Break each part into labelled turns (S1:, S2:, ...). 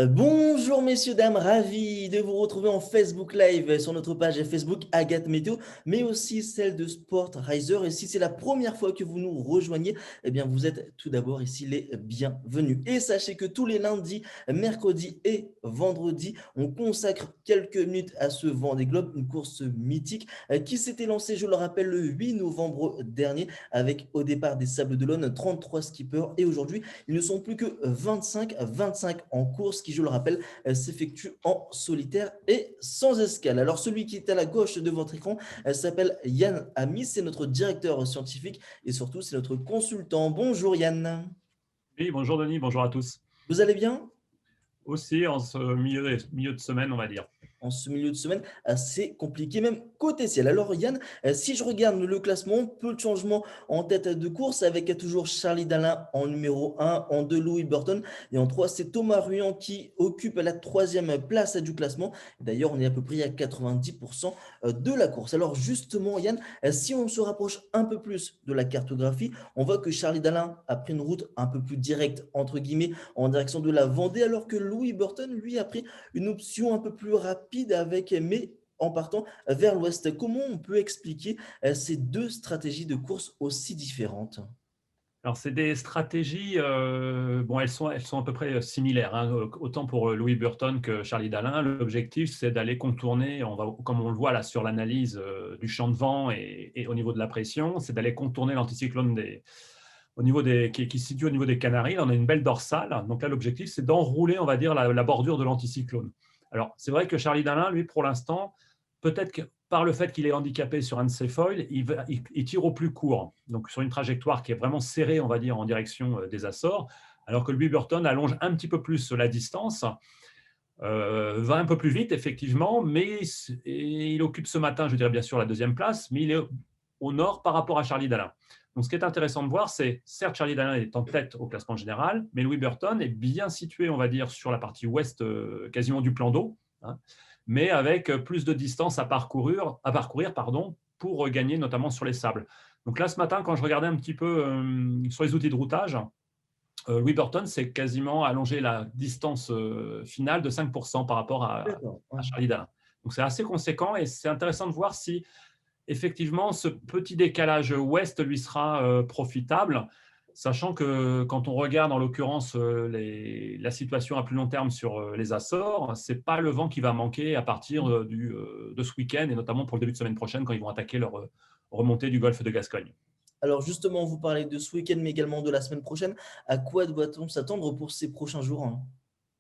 S1: Bonjour messieurs, dames, ravi de vous retrouver en Facebook Live sur notre page Facebook Agathe Météo, mais aussi celle de Sport Riser. Et si c'est la première fois que vous nous rejoignez, eh bien vous êtes tout d'abord ici les bienvenus. Et sachez que tous les lundis, mercredis et vendredis, on consacre quelques minutes à ce Vendée Globe, une course mythique qui s'était lancée, je le rappelle, le 8 novembre dernier avec au départ des Sables d'Olonne 33 skippers. Et aujourd'hui, ils ne sont plus que 25 en course qui, je le rappelle, s'effectue en solitaire et sans escale. Alors celui qui est à la gauche de votre écran s'appelle Yann Amis, c'est notre directeur scientifique et surtout c'est notre consultant. Bonjour Yann.
S2: Oui, bonjour Denis, bonjour à tous.
S1: Vous allez bien?
S2: Aussi en ce milieu de semaine, on va dire.
S1: En ce milieu de semaine assez compliqué, même côté ciel. Alors Yann, si je regarde le classement, peu de changements en tête de course avec toujours Charlie Dalin en numéro 1, en 2 Louis Burton et en 3 c'est Thomas Ruyant qui occupe la troisième place du classement. D'ailleurs on est à peu près à 90% de la course. Alors justement Yann, si on se rapproche un peu plus de la cartographie, on voit que Charlie Dalin a pris une route un peu plus directe entre guillemets en direction de la Vendée alors que Louis Burton lui a pris une option un peu plus rapide avec, mais en partant vers l'ouest. Comment on peut expliquer ces deux stratégies de course aussi différentes?
S2: Alors, c'est des stratégies, bon, elles sont à peu près similaires, hein, autant pour Louis Burton que Charlie Dalin. L'objectif, c'est d'aller contourner, comme on le voit là sur l'analyse du champ de vent et au niveau de la pression, c'est d'aller contourner l'anticyclone qui se situe au niveau des Canaries. Là, on a une belle dorsale. Donc là, l'objectif, c'est d'enrouler, on va dire, la bordure de l'anticyclone. Alors, c'est vrai que Charlie Dalin, lui, pour l'instant, peut-être que par le fait qu'il est handicapé sur un de ses foils, il tire au plus court, donc sur une trajectoire qui est vraiment serrée, on va dire, en direction des Açores, alors que Louis Burton allonge un petit peu plus la distance, va un peu plus vite, effectivement, mais il occupe ce matin, je dirais bien sûr, la deuxième place, mais il est au nord par rapport à Charlie Dalin. Donc, ce qui est intéressant de voir, c'est certes Charlie Dalin est en tête au classement général, mais Louis Burton est bien situé, on va dire, sur la partie ouest, quasiment du plan d'eau, hein, mais avec plus de distance à parcourir pour gagner notamment sur les sables. Donc là, ce matin, quand je regardais un petit peu sur les outils de routage, Louis Burton s'est quasiment allongé la distance finale de 5% par rapport
S1: D'accord.
S2: à
S1: Ouais.
S2: Charlie Dalin. Donc c'est assez conséquent et c'est intéressant de voir si effectivement ce petit décalage ouest lui sera profitable, sachant que quand on regarde en l'occurrence la situation à plus long terme sur les Açores, ce n'est pas le vent qui va manquer à partir de ce week-end et notamment pour le début de semaine prochaine quand ils vont attaquer leur remontée du golfe de Gascogne.
S1: Alors justement, vous parlez de ce week-end, mais également de la semaine prochaine. À quoi doit-on s'attendre pour ces prochains jours, hein?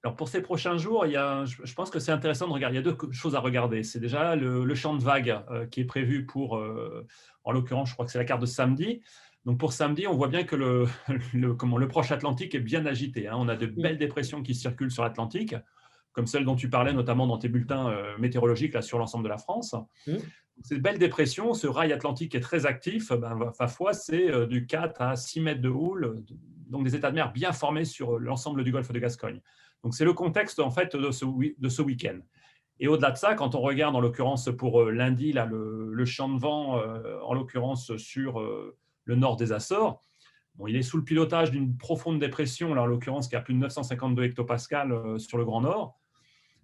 S2: Alors pour ces prochains jours, je pense que c'est intéressant de regarder. Il y a deux choses à regarder. C'est déjà le champ de vagues qui est prévu pour, en l'occurrence, je crois que c'est la carte de samedi. Donc pour samedi, on voit bien que le proche Atlantique est bien agité, hein. On a de
S1: Mm.
S2: belles dépressions qui circulent sur l'Atlantique, comme celle dont tu parlais notamment dans tes bulletins météorologiques là, sur l'ensemble de la France.
S1: Mm.
S2: Ces belles dépressions, ce rail atlantique est très actif, parfois c'est du 4 à 6 mètres de houle, donc des états de mer bien formés sur l'ensemble du golfe de Gascogne. Donc c'est le contexte en fait de ce week-end. Et au-delà de ça, quand on regarde en l'occurrence pour lundi là, le champ de vent, en l'occurrence sur le nord des Açores, bon, il est sous le pilotage d'une profonde dépression, là, en l'occurrence qui a plus de 952 hectopascales sur le Grand Nord.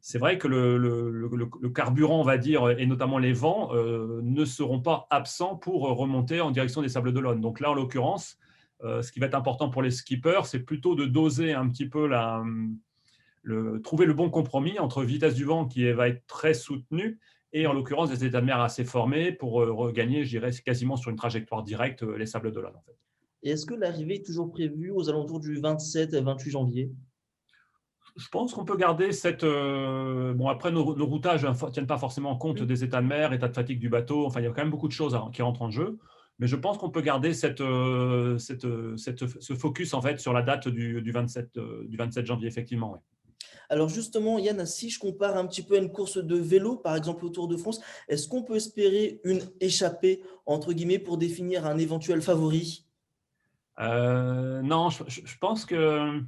S2: C'est vrai que le carburant, on va dire, et notamment les vents, ne seront pas absents pour remonter en direction des Sables d'Olonne. Donc là, en l'occurrence, ce qui va être important pour les skippers, c'est plutôt de doser un petit peu trouver le bon compromis entre vitesse du vent qui va être très soutenue et en
S1: Mm.
S2: l'occurrence des états de mer assez formés pour regagner, je dirais, quasiment sur une trajectoire directe les Sables d'Olonne. En fait.
S1: Et est-ce que l'arrivée est toujours prévue aux alentours du 27-28 janvier?
S2: Je pense qu'on peut garder cette. Bon, après, nos routages ne tiennent pas forcément compte
S1: Mm.
S2: des états de mer, état de fatigue du bateau. Enfin, il y a quand même beaucoup de choses qui rentrent en jeu. Mais je pense qu'on peut garder ce focus en fait sur la date du 27 janvier, effectivement. Ouais.
S1: Alors justement, Yann, si je compare un petit peu à une course de vélo, par exemple au Tour de France, est-ce qu'on peut espérer une échappée, entre guillemets, pour définir un éventuel favori?
S2: Non, je pense que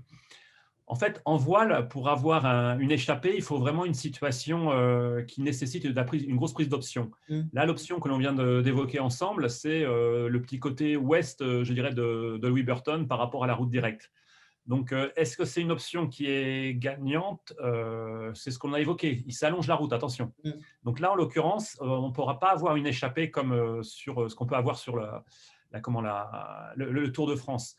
S2: en fait, en voile, pour avoir une échappée, il faut vraiment une situation qui nécessite une grosse prise d'option.
S1: Mm.
S2: Là, l'option que l'on vient d'évoquer ensemble, c'est le petit côté ouest, je dirais, de Louis Burton par rapport à la route directe. Donc, est-ce que c'est une option qui est gagnante? C'est ce qu'on a évoqué. Il s'allonge la route, attention.
S1: Mmh.
S2: Donc là, en l'occurrence, on ne pourra pas avoir une échappée comme sur ce qu'on peut avoir sur le Tour de France.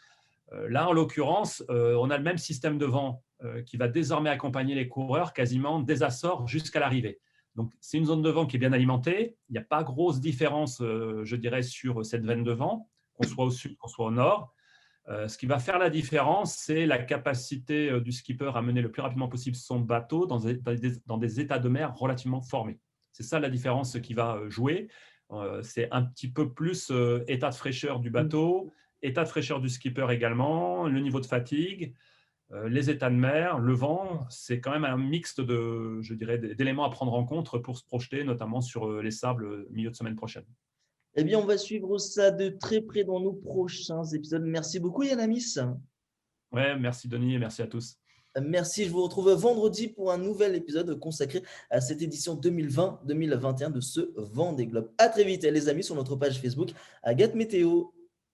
S2: Là, en l'occurrence, on a le même système de vent qui va désormais accompagner les coureurs quasiment des Açores jusqu'à l'arrivée. Donc, c'est une zone de vent qui est bien alimentée. Il n'y a pas grosse différence, je dirais, sur cette veine de vent, qu'on soit au sud, qu'on soit au nord. Ce qui va faire la différence, c'est la capacité du skipper à mener le plus rapidement possible son bateau dans des états de mer relativement formés. C'est ça la différence qui va jouer. C'est un petit peu plus état de fraîcheur du bateau, état de fraîcheur du skipper également, le niveau de fatigue, les états de mer, le vent. C'est quand même un mixte je dirais, d'éléments à prendre en compte pour se projeter, notamment sur les sables milieu de semaine prochaine.
S1: Eh bien, on va suivre ça de très près dans nos prochains épisodes. Merci beaucoup, Yanamis.
S2: Ouais, merci Denis et merci à tous.
S1: Merci, je vous retrouve vendredi pour un nouvel épisode consacré à cette édition 2020-2021 de ce Vendée Globe. À très vite, les amis, sur notre page Facebook Agathe Météo.